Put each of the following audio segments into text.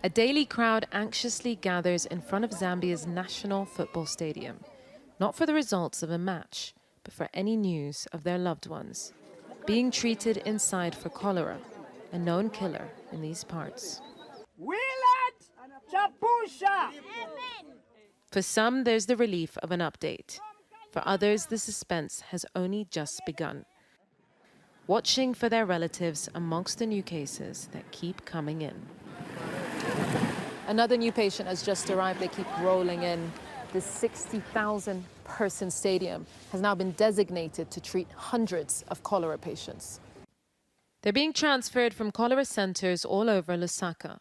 A daily crowd anxiously gathers in front of Zambia's national football stadium, not for the results of a match, but for any news of their loved ones being treated inside for cholera, a known killer in these parts. For some, there's the relief of an update. For others, the suspense has only just begun, watching for their relatives amongst the new cases that keep coming in. Another new patient has just arrived. They keep rolling in. This 60,000-person stadium has now been designated to treat hundreds of cholera patients. They're being transferred from cholera centers all over Lusaka.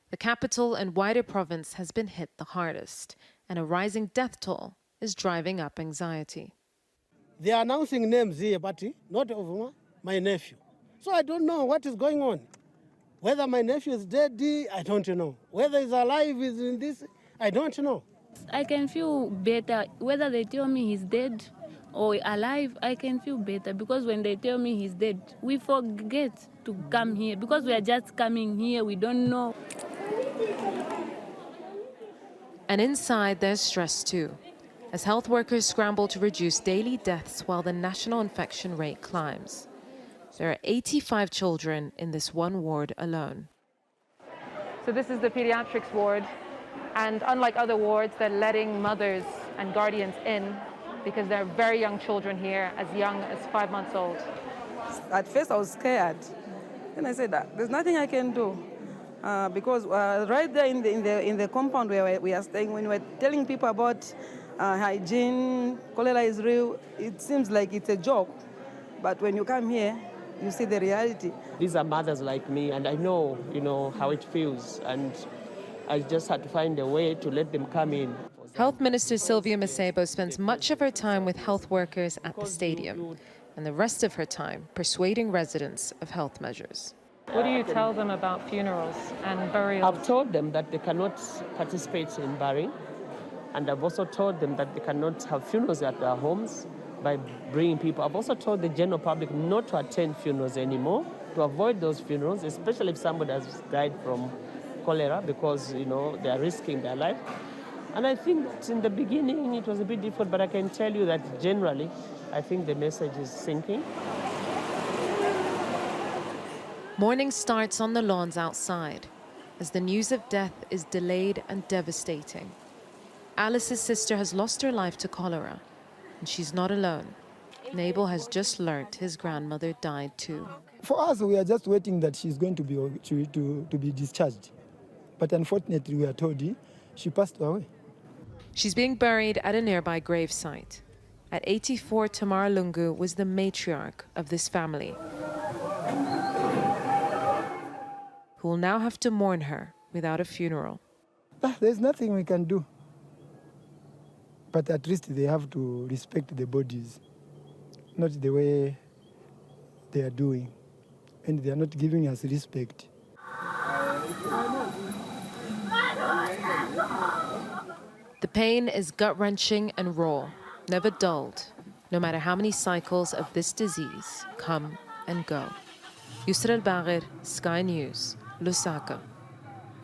The capital and wider province has been hit the hardest, and a rising death toll is driving up anxiety. They are announcing names here, but not of my nephew. So I don't know what is going on. Whether my nephew is dead, I don't know. Whether he's alive is in this, I don't know. I can feel better. Whether they tell me he's dead or alive, I can feel better, because when they tell me he's dead, we forget to come here, because we are just coming here, we don't know. And inside, there's stress too, as health workers scramble to reduce daily deaths while the national infection rate climbs. There are 85 children in this one ward alone. So this is the pediatrics ward. And unlike other wards, they're letting mothers and guardians in because there are very young children here, as young as 5 months old. At first, I was scared. And I said, there's nothing I can do. Because right there in the compound where we are staying, when we're telling people about hygiene, cholera is real, it seems like it's a joke. But when you come here, you see the reality. These are mothers like me, and I know, how it feels. And I just had to find a way to let them come in. Health Minister Sylvia Masebo spends much of her time with health workers at the stadium, and the rest of her time persuading residents of health measures. What do you tell them about funerals and burials? I've told them that they cannot participate in burying, and I've also told them that they cannot have funerals at their homes by bringing people. I've also told the general public not to attend funerals anymore, to avoid those funerals, especially if somebody has died from cholera, because they are risking their life. And I think that in the beginning it was a bit difficult, but I can tell you that generally I think the message is sinking. Morning starts on the lawns outside as the news of death is delayed and devastating. Alice's sister has lost her life to cholera, and she's not alone. Nabel has just learnt his grandmother died too. For us, we are just waiting that she's going to be discharged. But unfortunately, we are told she passed away. She's being buried at a nearby gravesite. At 84, Tamara Lungu was the matriarch of this family, who will now have to mourn her without a funeral. There's nothing we can do. But at least they have to respect the bodies, not the way they are doing. And they are not giving us respect. The pain is gut-wrenching and raw, never dulled, no matter how many cycles of this disease come and go. Yusra El Bagher, Sky News, Lusaka.